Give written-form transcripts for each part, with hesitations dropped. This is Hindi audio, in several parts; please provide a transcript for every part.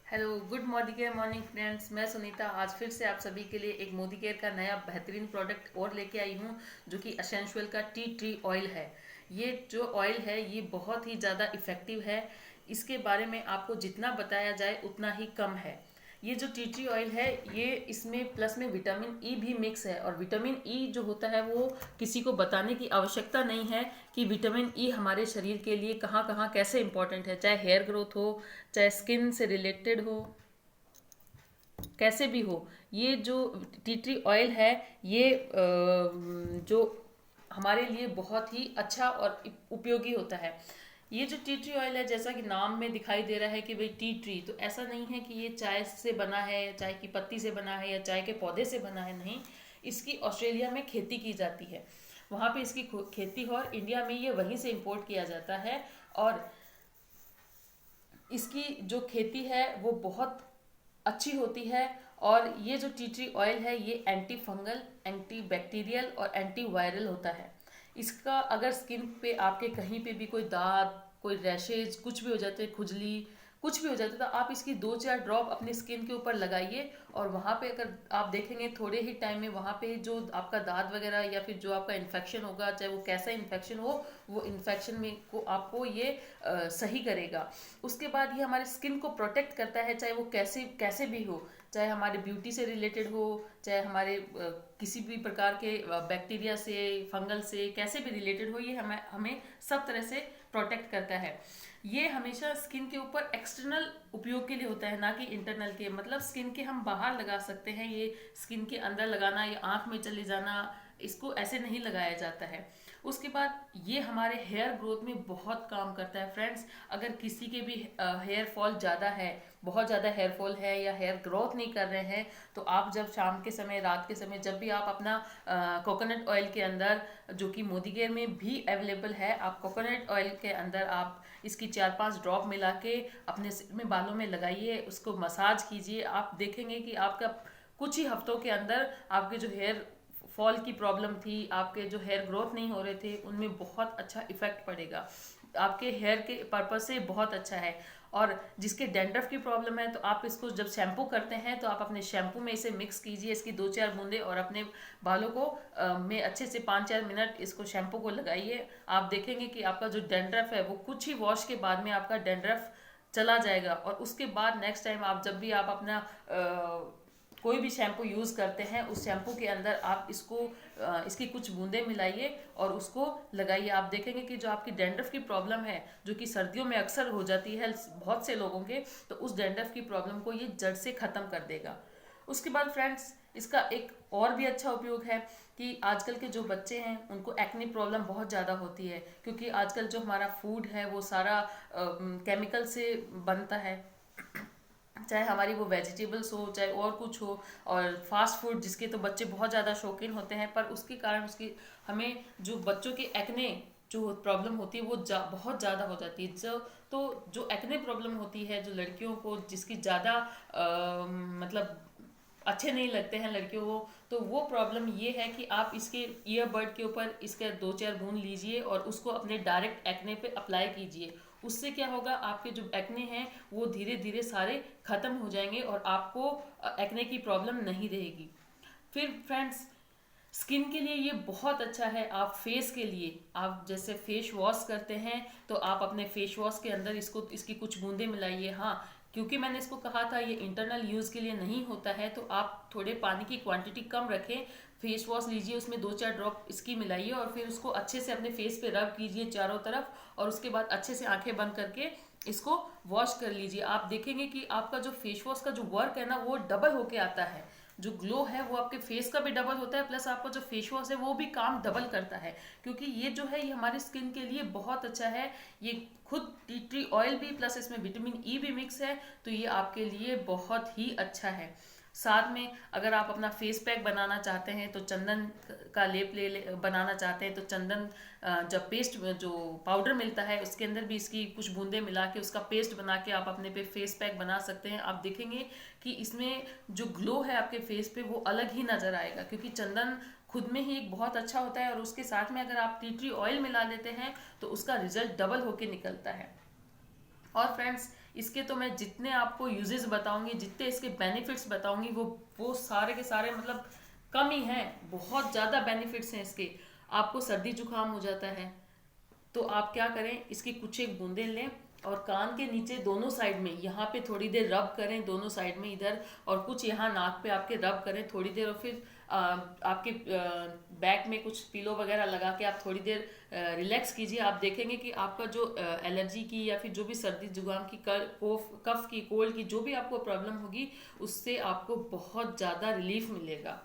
Hello good morning friends. मैं सुनीता आज फिर से आप सभी के लिए एक मोदी केयर का नया बेहतरीन प्रोडक्ट और लेके आई हूँ, जो कि एसेंशियल का टी ट्री ऑयल है। ये जो ऑयल है ये बहुत ही ज़्यादा इफ़ेक्टिव है। इसके बारे में आपको जितना बताया जाए उतना ही कम है। ये जो टी ट्री ऑयल है ये इसमें प्लस में विटामिन ई भी मिक्स है, और विटामिन ई जो होता है वो किसी को बताने की आवश्यकता नहीं है कि विटामिन ई हमारे शरीर के लिए कहाँ कहाँ कैसे इंपॉर्टेंट है, चाहे हेयर ग्रोथ हो, चाहे स्किन से रिलेटेड हो, कैसे भी हो। ये जो टी ट्री ऑयल है ये जो हमारे लिए बहुत ही अच्छा और उपयोगी होता है। ये जो टी ट्री ऑयल है, जैसा कि नाम में दिखाई दे रहा है कि भाई टी ट्री, तो ऐसा नहीं है कि ये चाय से बना है, चाय की पत्ती से बना है या चाय के पौधे से बना है। नहीं, इसकी ऑस्ट्रेलिया में खेती की जाती है। वहाँ पे इसकी खेती हो और इंडिया में ये वहीं से इंपोर्ट किया जाता है। और इसकी जो खेती है वो बहुत अच्छी होती है। और ये जो टी ट्री ऑयल है ये एंटी फंगल, एंटी बैक्टीरियल और एंटी वायरल होता है। इसका अगर स्किन पे आपके कहीं पे भी कोई दाग, कोई रैशेज, कुछ भी हो जाते हैं, खुजली, कुछ भी हो जाता है, तो आप इसकी 2-4 ड्रॉप अपनी स्किन के ऊपर लगाइए। और वहाँ पे अगर आप देखेंगे थोड़े ही टाइम में वहाँ पे जो आपका दाद वगैरह या फिर जो आपका इन्फेक्शन होगा, चाहे वो कैसा इन्फेक्शन हो, वो इन्फेक्शन में को आपको ये सही करेगा। उसके बाद ये हमारे स्किन को प्रोटेक्ट करता है, चाहे वो कैसे कैसे भी हो, चाहे हमारे ब्यूटी से रिलेटेड हो, चाहे हमारे किसी भी प्रकार के बैक्टीरिया से, फंगल से, कैसे भी रिलेटेड हो, ये हमें हमें सब तरह से प्रोटेक्ट करता है। ये हमेशा स्किन के ऊपर एक्सटर्नल उपयोग के लिए होता है, ना कि इंटरनल के। मतलब स्किन के हम बाहर लगा सकते हैं, ये स्किन के अंदर लगाना या आंख में चले जाना, इसको ऐसे नहीं लगाया जाता है। उसके बाद ये हमारे हेयर ग्रोथ में बहुत काम करता है फ्रेंड्स। अगर किसी के भी हेयर फॉल ज़्यादा है, बहुत ज़्यादा हेयर फॉल है या हेयर ग्रोथ नहीं कर रहे हैं, तो आप जब शाम के समय, रात के समय, जब भी आप अपना कोकोनट ऑयल के अंदर, जो कि मोदी केयर में भी अवेलेबल है, आप कोकोनट ऑयल के अंदर आप इसकी 4-5 ड्रॉप मिला के अपने सिर में, बालों में लगाइए, उसको मसाज कीजिए। आप देखेंगे कि आपका कुछ ही हफ्तों के अंदर आपके जो हेयर फॉल की प्रॉब्लम थी, आपके जो हेयर ग्रोथ नहीं हो रहे थे, उनमें बहुत अच्छा इफेक्ट पड़ेगा। आपके हेयर के पर्पज से बहुत अच्छा है। और जिसके डेंड्रफ की प्रॉब्लम है, तो आप इसको जब शैम्पू करते हैं तो आप अपने शैम्पू में इसे मिक्स कीजिए, इसकी 2-4 बूंदे, और अपने बालों को में अच्छे से 5-4 मिनट इसको शैम्पू को लगाइए। आप देखेंगे कि आपका जो डेंड्रफ है वो कुछ ही वॉश के बाद में आपका डेंड्रफ चला जाएगा। और उसके बाद नेक्स्ट टाइम आप जब भी आप अपना कोई भी शैम्पू यूज़ करते हैं, उस शैम्पू के अंदर आप इसकी कुछ बूंदें मिलाइए और उसको लगाइए। आप देखेंगे कि जो आपकी डेंड्रफ की प्रॉब्लम है, जो कि सर्दियों में अक्सर हो जाती है बहुत से लोगों के, तो उस डेंड्रफ की प्रॉब्लम को ये जड़ से ख़त्म कर देगा। उसके बाद फ्रेंड्स, इसका एक और भी अच्छा उपयोग है कि आजकल के जो बच्चे हैं उनको एक्ने प्रॉब्लम बहुत ज़्यादा होती है, क्योंकि आजकल जो हमारा फूड है वो सारा केमिकल से बनता है। चाहे हमारी वो वेजिटेबल्स हो, चाहे और कुछ हो, और फास्ट फूड जिसके तो बच्चे बहुत ज़्यादा शौकीन होते हैं, पर उसके कारण उसकी हमें जो बच्चों के एक्ने जो प्रॉब्लम होती है वो बहुत ज़्यादा हो जाती है। तो जो एक्ने प्रॉब्लम होती है, जो लड़कियों को, जिसकी ज़्यादा मतलब अच्छे नहीं लगते हैं लड़कियों को, तो वो प्रॉब्लम ये है कि आप इसके ईयरबड के ऊपर इसके 2-4 बूंद लीजिए और उसको अपने डायरेक्ट एक्ने पे अप्लाई कीजिए। उससे क्या होगा, आपके जो एक्ने हैं वो धीरे धीरे सारे खत्म हो जाएंगे और आपको एक्ने की प्रॉब्लम नहीं रहेगी। फिर फ्रेंड्स, स्किन के लिए ये बहुत अच्छा है। आप फेस के लिए, आप जैसे फेस वॉश करते हैं, तो आप अपने फेस वॉश के अंदर इसकी कुछ बूंदें मिलाइए। हाँ, क्योंकि मैंने इसको कहा था ये इंटरनल यूज़ के लिए नहीं होता है, तो आप थोड़े पानी की क्वांटिटी कम रखें। फेस वॉश लीजिए, उसमें 2-4 ड्रॉप इसकी मिलाइए और फिर उसको अच्छे से अपने फेस पे रब कीजिए चारों तरफ, और उसके बाद अच्छे से आंखें बंद करके इसको वॉश कर लीजिए। आप देखेंगे कि आपका जो फेस वॉश का जो वर्क है ना, वो डबल होके आता है। जो ग्लो है वो आपके फेस का भी डबल होता है, प्लस आपका जो फेस वॉश है वो भी काम डबल करता है। क्योंकि ये जो है ये हमारी स्किन के लिए बहुत अच्छा है। ये खुद टी ट्री ऑयल भी, प्लस इसमें विटामिन ई भी मिक्स है, तो ये आपके लिए बहुत ही अच्छा है। साथ में अगर आप अपना फेस पैक बनाना चाहते हैं, तो चंदन का लेप बनाना चाहते हैं, तो चंदन जब पेस्ट, जो पाउडर मिलता है, उसके अंदर भी इसकी कुछ बूंदें मिला के उसका पेस्ट बना के आप अपने पे फेस पैक बना सकते हैं। आप देखेंगे कि इसमें जो ग्लो है आपके फेस पे वो अलग ही नजर आएगा, क्योंकि चंदन खुद में ही एक बहुत अच्छा होता है, और उसके साथ में अगर आप टी ट्री ऑयल मिला लेते हैं तो उसका रिजल्ट डबल होके निकलता है। और फ्रेंड्स, इसके तो मैं जितने आपको यूजेस बताऊंगी, जितने इसके बेनिफिट्स बताऊंगी, वो सारे के सारे मतलब कम ही हैं। बहुत ज़्यादा बेनिफिट्स हैं इसके। आपको सर्दी जुकाम हो जाता है तो आप क्या करें, इसकी कुछ एक बूंदें लें और कान के नीचे दोनों साइड में यहाँ पे थोड़ी देर रब करें, दोनों साइड में इधर, और कुछ यहाँ नाक पे आपके रब करें थोड़ी देर, और फिर आपके बैक में कुछ पिलो वगैरह लगा के आप थोड़ी देर रिलैक्स कीजिए। आप देखेंगे कि आपका जो एलर्जी की या फिर जो भी सर्दी जुकाम की, कफ की, कोल्ड की जो भी आपको प्रॉब्लम होगी, उससे आपको बहुत ज़्यादा रिलीफ मिलेगा।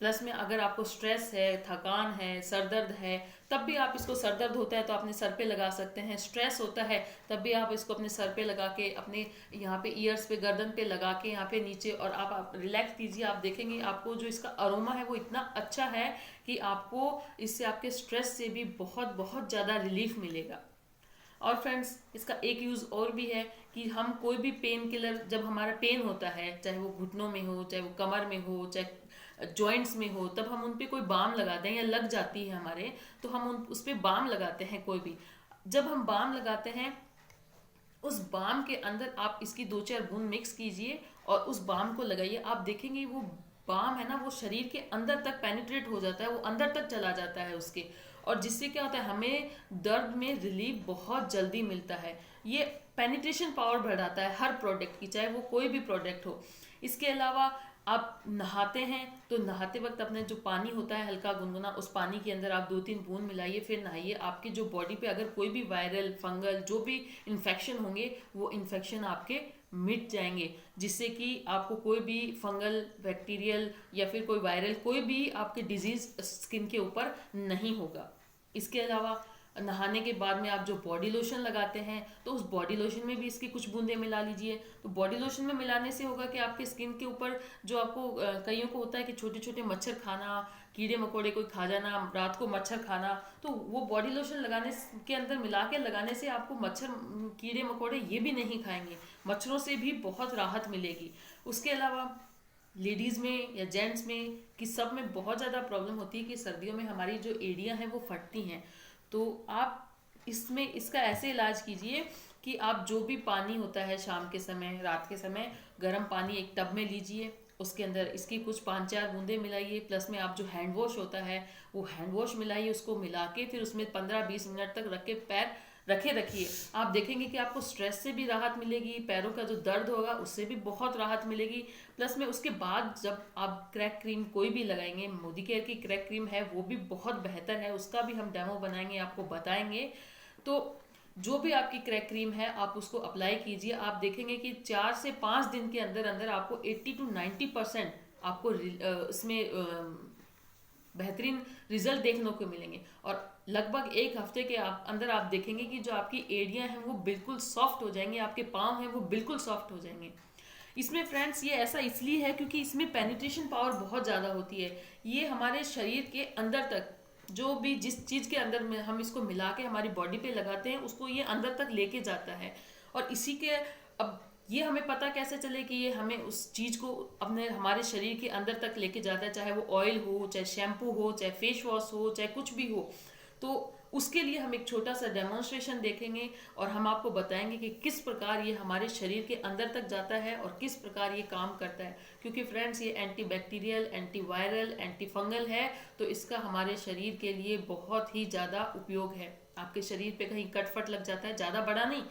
प्लस में अगर आपको स्ट्रेस है, थकान है, सर दर्द है, तब भी आप इसको, सर दर्द होता है तो अपने सर पे लगा सकते हैं, स्ट्रेस होता है तब भी आप इसको अपने सर पे लगा के, अपने यहाँ पे ईयर्स पे, गर्दन पे लगा के, यहाँ पे नीचे, और आप रिलैक्स कीजिए। आप देखेंगे आपको जो इसका अरोमा है वो इतना अच्छा है कि आपको इससे, आपके स्ट्रेस से भी बहुत बहुत ज़्यादा रिलीफ मिलेगा। और फ्रेंड्स, इसका एक यूज़ और भी है कि हम कोई भी पेन किलर, जब हमारा पेन होता है, चाहे वो घुटनों में हो, चाहे वो कमर में हो, चाहे जॉइंट्स में हो, तब हम उन पे कोई बाम लगाते हैं या लग जाती है हमारे, तो हम उस पे बाम लगाते हैं कोई भी। जब हम बाम लगाते हैं, उस बाम के अंदर आप इसकी 2-4 बूंद मिक्स कीजिए और उस बाम को लगाइए। आप देखेंगे वो बाम है ना, वो शरीर के अंदर तक पेनिट्रेट हो जाता है, वो अंदर तक चला जाता है उसके, और जिससे क्या होता है, हमें दर्द में रिलीफ बहुत जल्दी मिलता है। ये पेनिट्रेशन पावर बढ़ाता है हर प्रोडक्ट की, चाहे वो कोई भी प्रोडक्ट हो। इसके अलावा आप नहाते हैं तो नहाते वक्त अपने जो पानी होता है हल्का गुनगुना, उस पानी के अंदर आप 2-3 बूंद मिलाइए, फिर नहाइए। आपकी जो बॉडी पे अगर कोई भी वायरल, फंगल, जो भी इन्फेक्शन होंगे, वो इन्फेक्शन आपके मिट जाएंगे, जिससे कि आपको कोई भी फंगल, बैक्टीरियल या फिर कोई वायरल, कोई भी आपके डिजीज स्किन के ऊपर नहीं होगा। इसके अलावा नहाने के बाद में आप जो बॉडी लोशन लगाते हैं, तो उस बॉडी लोशन में भी इसकी कुछ बूंदें मिला लीजिए। तो बॉडी लोशन में मिलाने से होगा कि आपके स्किन के ऊपर जो आपको कईयों को होता है कि छोटे छोटे मच्छर खाना, कीड़े मकोड़े कोई खा जाना, रात को मच्छर खाना, तो वो बॉडी लोशन लगाने के अंदर मिला के लगाने से आपको मच्छर, कीड़े मकोड़े ये भी नहीं खाएंगे, मच्छरों से भी बहुत राहत मिलेगी। उसके अलावा लेडीज़ में या जेंट्स में कि सब में बहुत ज़्यादा प्रॉब्लम होती है कि सर्दियों में हमारी जो एड़ियाँ हैं वो फटती हैं। तो आप इसमें इसका ऐसे इलाज कीजिए कि आप जो भी पानी होता है शाम के समय, रात के समय, गर्म पानी एक टब में लीजिए, उसके अंदर इसकी कुछ 5-4 बूंदें मिलाइए, प्लस में आप जो हैंड वॉश होता है वो हैंड वॉश मिलाइए, उसको मिला के फिर उसमें 15-20 मिनट तक रख के पैर रखिए। आप देखेंगे कि आपको स्ट्रेस से भी राहत मिलेगी, पैरों का जो दर्द होगा उससे भी बहुत राहत मिलेगी। प्लस में उसके बाद जब आप क्रैक क्रीम कोई भी लगाएंगे, मोदी केयर की क्रैक क्रीम है वो भी बहुत बेहतर है, उसका भी हम डेमो बनाएंगे, आपको बताएंगे। तो जो भी आपकी क्रैक क्रीम है आप उसको अप्लाई कीजिए। आप देखेंगे कि 4 से 5 दिन के अंदर अंदर आपको 80-90% आपको इसमें बेहतरीन रिजल्ट देखने को मिलेंगे, और लगभग 1 हफ्ते के अंदर आप देखेंगे कि जो आपकी एड़ियां हैं वो बिल्कुल सॉफ्ट हो जाएंगी, आपके पाँव हैं वो बिल्कुल सॉफ्ट हो जाएंगे। इसमें फ्रेंड्स ये ऐसा इसलिए है क्योंकि इसमें पेनिट्रेशन पावर बहुत ज़्यादा होती है। ये हमारे शरीर के अंदर तक, जो भी जिस चीज़ के अंदर में हम इसको मिला के हमारी बॉडी पे लगाते हैं, उसको ये अंदर तक लेके जाता है। और इसी के, अब ये हमें पता कैसे चले कि ये हमें उस चीज़ को अपने, हमारे शरीर के अंदर तक लेके जाता है, चाहे वो ऑयल हो, चाहे शैम्पू हो, चाहे फेस वॉश हो, चाहे कुछ भी हो। तो उसके लिए हम एक छोटा सा डेमोन्स्ट्रेशन देखेंगे और हम आपको बताएंगे कि किस प्रकार ये हमारे शरीर के अंदर तक जाता है और किस प्रकार ये काम करता है। क्योंकि फ्रेंड्स ये anti bacterial, anti viral, anti fungal है, तो इसका हमारे शरीर के लिए बहुत ही ज़्यादा उपयोग है। आपके शरीर पे कहीं कटफट लग जाता है, ज़्यादा बड़ा नहीं,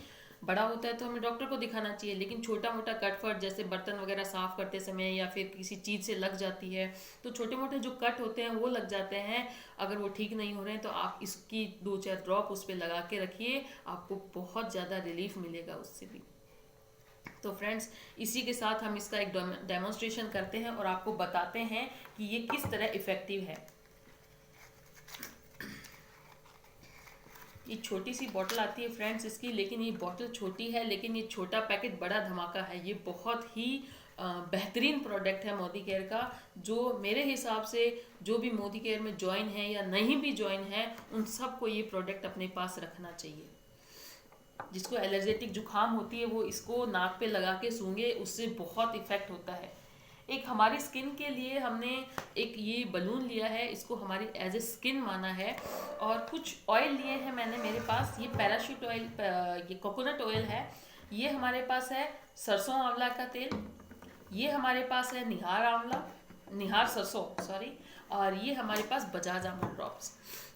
बड़ा होता है तो हमें डॉक्टर को दिखाना चाहिए, लेकिन छोटा मोटा कटफट, जैसे बर्तन वगैरह साफ करते समय या फिर किसी चीज़ से लग जाती है, तो छोटे मोटे जो कट होते हैं वो लग जाते हैं, अगर वो ठीक नहीं हो रहे हैं तो आप इसकी 2-4 ड्रॉप उस पर लगा के रखिए, आपको बहुत ज़्यादा रिलीफ मिलेगा उससे भी। तो फ्रेंड्स, इसी के साथ हम इसका एक डेमोन्स्ट्रेशन करते हैं और आपको बताते हैं कि ये किस तरह इफ़ेक्टिव है। ये छोटी सी बॉटल आती है फ्रेंड्स इसकी, लेकिन ये बॉटल छोटी है, लेकिन ये छोटा पैकेट बड़ा धमाका है। ये बहुत ही बेहतरीन प्रोडक्ट है मोदी केयर का, जो मेरे हिसाब से जो भी मोदी केयर में ज्वाइन है या नहीं भी ज्वाइन है, उन सबको ये प्रोडक्ट अपने पास रखना चाहिए। जिसको एलर्जेटिक जुकाम होती है वो इसको नाक पे लगा के सूंघे, उससे बहुत इफेक्ट होता है। एक हमारी स्किन के लिए हमने एक ये बलून लिया है, इसको हमारी एज ए स्किन माना है, और कुछ ऑयल लिए हैं मैंने मेरे पास। ये पैराशूट ऑयल, ये कोकोनट ऑयल है, ये हमारे पास है सरसों आंवला का तेल, ये हमारे पास है निहार सरसों सॉरी, और ये हमारे पास बजाज आमंड ड्रॉप्स।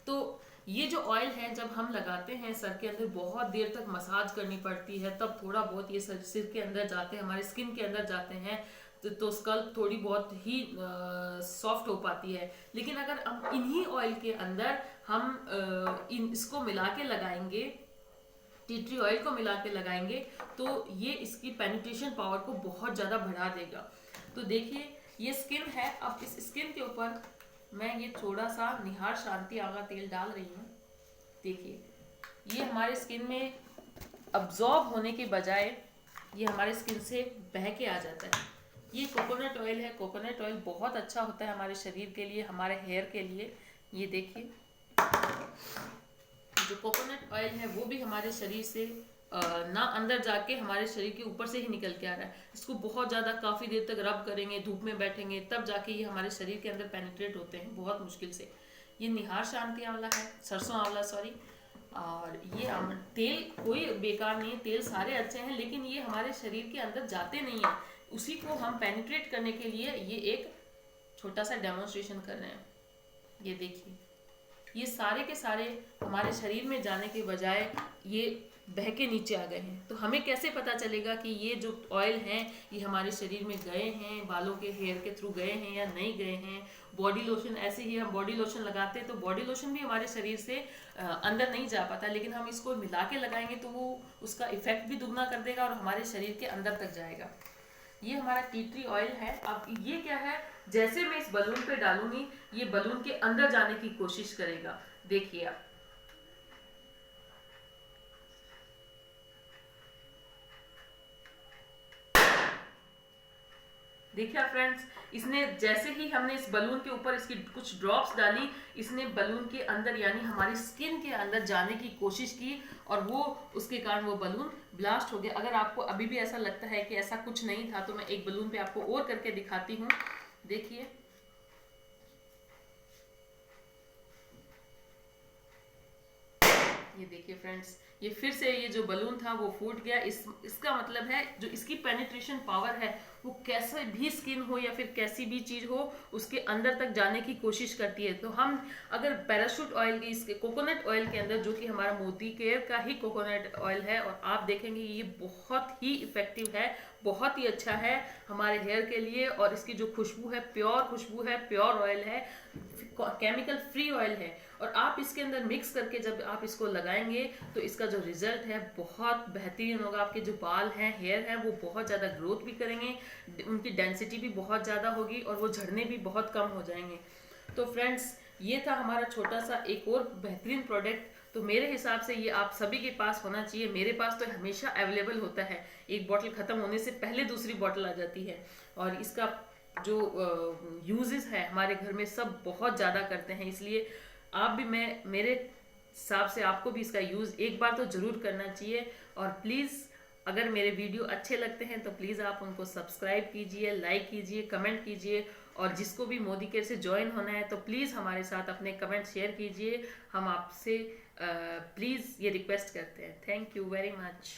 तो ये जो ऑयल है जब हम लगाते हैं सर के अंदर बहुत देर तक मसाज करनी पड़ती है, तब थोड़ा बहुत ये सिर के अंदर जाते हैं, हमारे स्किन के अंदर जाते हैं, तो स्कल्प थोड़ी बहुत ही सॉफ्ट हो पाती है। लेकिन अगर हम इन्हीं ऑयल के अंदर हम इसको मिला के लगाएंगे, टी ट्री ऑयल को मिला के लगाएंगे, तो ये इसकी पेनिट्रेशन पावर को बहुत ज़्यादा बढ़ा देगा। तो देखिए ये स्किन है, अब इस स्किन के ऊपर मैं ये थोड़ा सा निहार शांति आंवला तेल डाल रही हूँ। देखिए ये हमारे स्किन में अब्जॉर्ब होने के बजाय ये हमारे स्किन से बह के आ जाता है। ये कोकोनट ऑयल है, कोकोनट ऑयल बहुत अच्छा होता है हमारे शरीर के लिए, हमारे हेयर के लिए। ये देखिए जो कोकोनट ऑयल है वो भी हमारे शरीर से ना अंदर जाके हमारे शरीर के ऊपर से ही निकल के आ रहा है। इसको बहुत ज़्यादा काफ़ी देर तक रब करेंगे, धूप में बैठेंगे, तब जाके ये हमारे शरीर के अंदर पेनिट्रेट होते हैं बहुत मुश्किल से। ये निहार शांति आंवला है, सरसों आंवला सॉरी। और ये तेल कोई बेकार नहीं है, तेल सारे अच्छे हैं, लेकिन ये हमारे शरीर के अंदर जाते नहीं है। उसी को हम पेनिट्रेट करने के लिए ये एक छोटा सा डेमोन्स्ट्रेशन कर रहे हैं। ये देखिए ये सारे के सारे हमारे शरीर में जाने के बजाय ये बह के नीचे आ गए हैं। तो हमें कैसे पता चलेगा कि ये जो ऑयल हैं ये हमारे शरीर में गए हैं, बालों के हेयर के थ्रू गए हैं या नहीं गए हैं। बॉडी लोशन ऐसे ही हम बॉडी लोशन लगाते हैं तो बॉडी लोशन भी हमारे शरीर से अंदर नहीं जा पाता, लेकिन हम इसको मिला के लगाएंगे तो वो उसका इफेक्ट भी दुगना कर देगा और हमारे शरीर के अंदर तक जाएगा। ये हमारा टी ट्री ऑयल है। अब ये क्या है, जैसे मैं इस बलून पे डालूंगी ये बलून के अंदर जाने की कोशिश करेगा। देखिए आप देखिए फ्रेंड्स, इसने जैसे ही हमने इस बलून के ऊपर इसकी कुछ ड्रॉप्स डाली, इसने बलून के अंदर यानी हमारी स्किन के अंदर जाने की कोशिश की और वो उसके कारण वो बलून ब्लास्ट हो गया। अगर आपको अभी भी ऐसा लगता है कि ऐसा कुछ नहीं था तो मैं एक बलून पे आपको और करके दिखाती हूँ। देखिए ये देखिए फ्रेंड्स, ये फिर से ये जो बलून था वो फूट गया। इसका मतलब है जो इसकी पेनिट्रेशन पावर है वो कैसे भी स्किन हो या फिर कैसी भी चीज हो उसके अंदर तक जाने की कोशिश करती है। तो हम अगर पैराशूट ऑयल की इसके कोकोनट ऑयल के अंदर, जो कि हमारा मोदी केयर का ही कोकोनट ऑयल है, और आप देखेंगे ये बहुत ही इफेक्टिव है, बहुत ही अच्छा है हमारे हेयर के लिए। और इसकी जो खुशबू है प्योर खुशबू है, प्योर ऑयल है, केमिकल फ्री ऑयल है। और आप इसके अंदर मिक्स करके जब आप इसको लगाएंगे तो इसका जो रिजल्ट है बहुत बेहतरीन होगा। आपके जो बाल हैं, हेयर हैं, वो बहुत ज़्यादा ग्रोथ भी करेंगे, उनकी डेंसिटी भी बहुत ज़्यादा होगी और वो झड़ने भी बहुत कम हो जाएंगे। तो फ्रेंड्स ये था हमारा छोटा सा एक और बेहतरीन प्रोडक्ट। तो मेरे हिसाब से ये आप सभी के पास होना चाहिए। मेरे पास तो हमेशा अवेलेबल होता है, एक बॉटल ख़त्म होने से पहले दूसरी बॉटल आ जाती है। और इसका जो यूजेस है हमारे घर में सब बहुत ज़्यादा करते हैं, इसलिए आप भी मेरे हिसाब से आपको भी इसका यूज़ एक बार तो ज़रूर करना चाहिए। और प्लीज़ अगर मेरे वीडियो अच्छे लगते हैं तो प्लीज़ आप उनको सब्सक्राइब कीजिए, लाइक कीजिए, कमेंट कीजिए। और जिसको भी मोदी केयर से ज्वाइन होना है तो प्लीज़ हमारे साथ अपने कमेंट शेयर कीजिए। हम आपसे प्लीज़ ये रिक्वेस्ट करते हैं। Thank you very much.